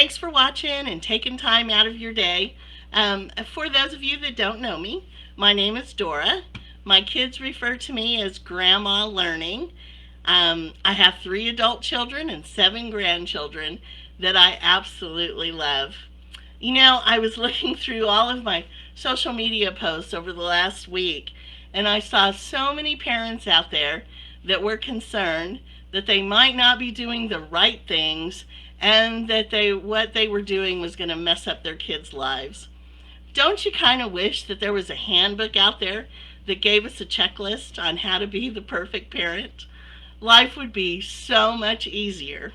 thanks for watching and taking time out of your day. For those of you that don't know me, my name is Dora. My kids refer to me as Grandma Learning. I have 3 adult children and 7 grandchildren that I absolutely love. I was looking through all of my social media posts over the last week, and I saw so many parents out there that were concerned that they might not be doing the right things and that what they were doing was going to mess up their kids' lives. Don't you kind of wish that there was a handbook out there that gave us a checklist on how to be the perfect parent? Life would be so much easier.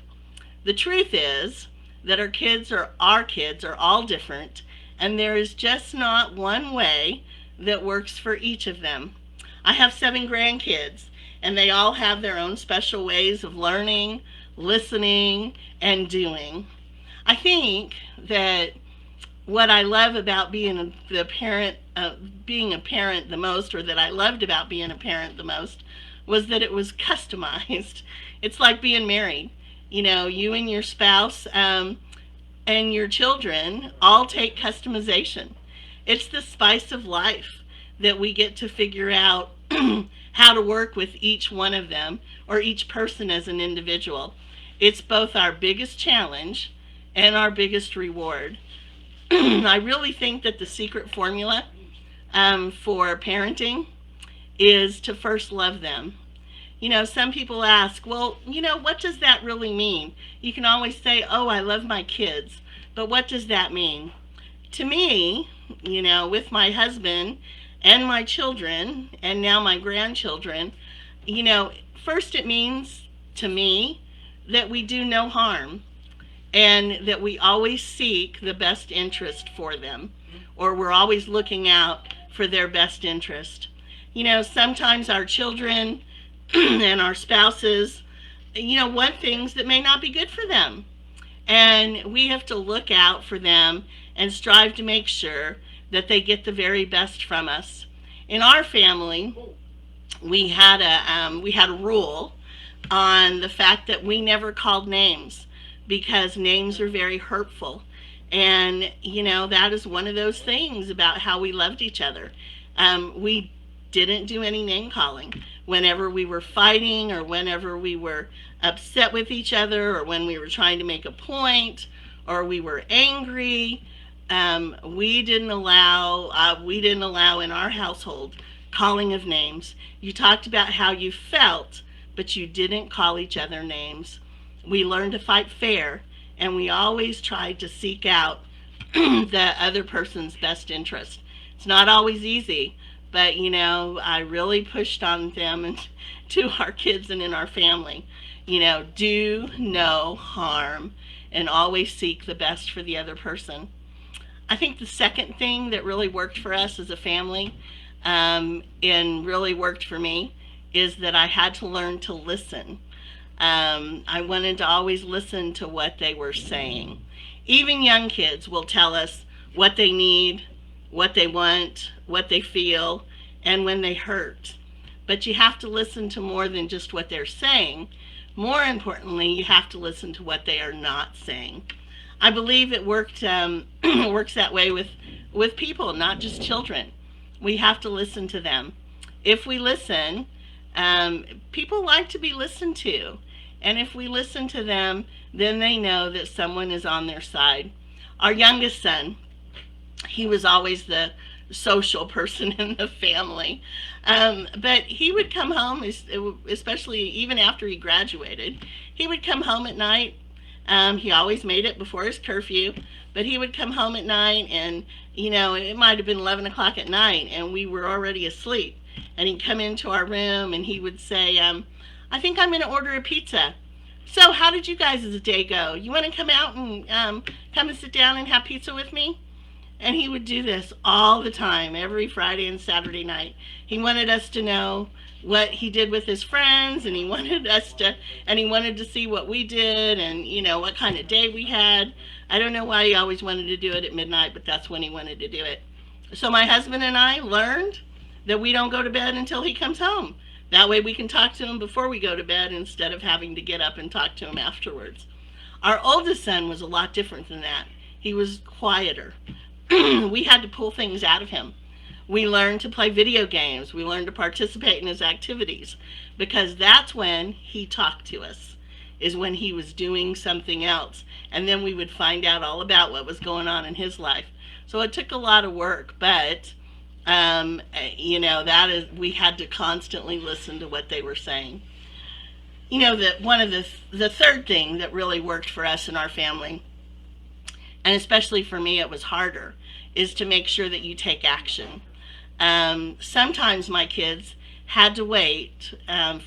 The truth is that our kids are all different, and there is just not one way that works for each of them. I have 7 grandkids, and they all have their own special ways of learning, listening, and doing. I think that what I love about being a parent the most, or that I loved about being a parent the most, was that it was customized. It's like being married. You and your spouse and your children all take customization. It's the spice of life that we get to figure out how to work with each one of them, or each person as an individual. It's both our biggest challenge and our biggest reward. I really think that the secret formula for parenting is to first love them. Some people ask, well, what does that really mean? You can always say, oh, I love my kids, but what does that mean? To me, with my husband and my children, and now my grandchildren, first it means to me that we do no harm, and that we always seek the best interest for them, or we're always looking out for their best interest. Sometimes our children and our spouses, want things that may not be good for them. And we have to look out for them and strive to make sure that they get the very best from us. In our family, we had a rule on the fact that we never called names, because names are very hurtful. And, that is one of those things about how we loved each other. We didn't do any name calling. Whenever we were fighting, or whenever we were upset with each other, or when we were trying to make a point, or we were angry, we didn't allow in our household calling of names. You talked about how you felt, but you didn't call each other names. We learned to fight fair, and we always tried to seek out the other person's best interest. It's not always easy, but I really pushed on them and to our kids and in our family. Do no harm and always seek the best for the other person. I think the second thing that really worked for us as a family, and really worked for me, is that I had to learn to listen. I wanted to always listen to what they were saying. Even young kids will tell us what they need, what they want, what they feel, and when they hurt. But you have to listen to more than just what they're saying. More importantly, you have to listen to what they are not saying. I believe it works that way with people, not just children. We have to listen to them. If we listen, people like to be listened to. And if we listen to them, then they know that someone is on their side. Our youngest son, he was always the social person in the family. But he would come home, especially even after he graduated, he would come home at night. He always made it before his curfew, but he would come home at night, and it might have been 11 o'clock at night and we were already asleep. And he'd come into our room and he would say, I think I'm going to order a pizza. So how did you guys' day go? You want to come out and come and sit down and have pizza with me? And he would do this all the time, every Friday and Saturday night. He wanted us to know what he did with his friends, and he wanted to see what we did, and what kind of day we had. I don't know why he always wanted to do it at midnight, but that's when he wanted to do it. So my husband and I learned that we don't go to bed until he comes home. That way we can talk to him before we go to bed instead of having to get up and talk to him afterwards. Our oldest son was a lot different than that. He was quieter. We had to pull things out of him. We learned to play video games. We learned to participate in his activities, because that's when he talked to us, is when he was doing something else. And then we would find out all about what was going on in his life. So it took a lot of work, but we had to constantly listen to what they were saying. That one of the third thing that really worked for us in our family, and especially for me, it was harder, is to make sure that you take action. Sometimes my kids had to wait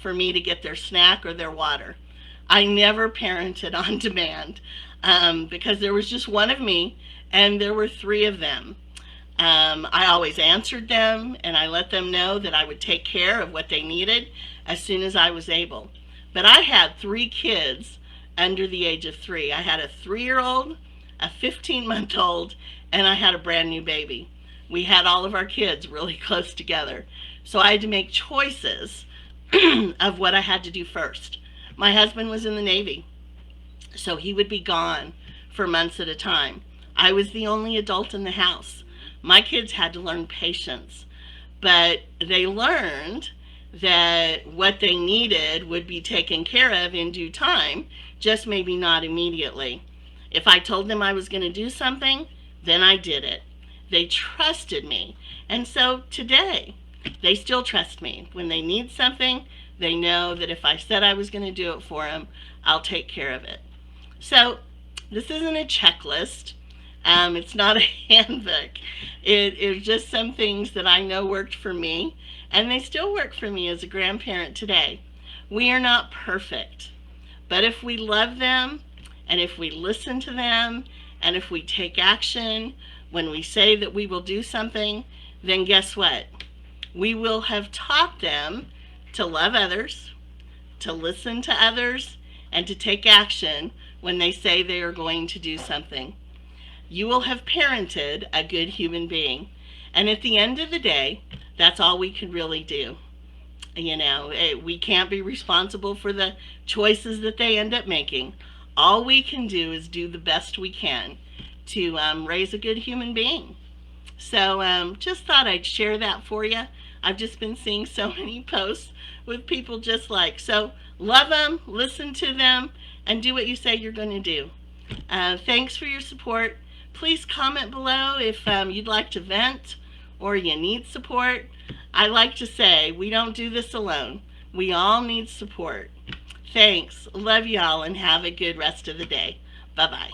for me to get their snack or their water. I never parented on demand, because there was just one of me and there were three of them. I always answered them, and I let them know that I would take care of what they needed as soon as I was able. But I had three kids under the age of 3. I had a 3-year-old, a 15-month-old, and I had a brand new baby. We had all of our kids really close together. So I had to make choices of what I had to do first. My husband was in the Navy, so he would be gone for months at a time. I was the only adult in the house. My kids had to learn patience, but they learned that what they needed would be taken care of in due time, just maybe not immediately. If I told them I was going to do something, then I did it. They trusted me. And so today, they still trust me. When they need something, they know that if I said I was going to do it for them, I'll take care of it. So this isn't a checklist. It's not a handbook. It's just some things that I know worked for me, and they still work for me as a grandparent today. We are not perfect, but if we love them, and if we listen to them, and if we take action when we say that we will do something, then guess what? We will have taught them to love others, to listen to others, and to take action when they say they are going to do something. You will have parented a good human being. And at the end of the day, that's all we can really do. We can't be responsible for the choices that they end up making. All we can do is do the best we can to raise a good human being. So just thought I'd share that for you. I've just been seeing so many posts with people just like, so love them, listen to them, and do what you say you're going to do. Thanks for your support. Please comment below if you'd like to vent or you need support. I like to say we don't do this alone. We all need support. Thanks. Love y'all, and have a good rest of the day. Bye-bye.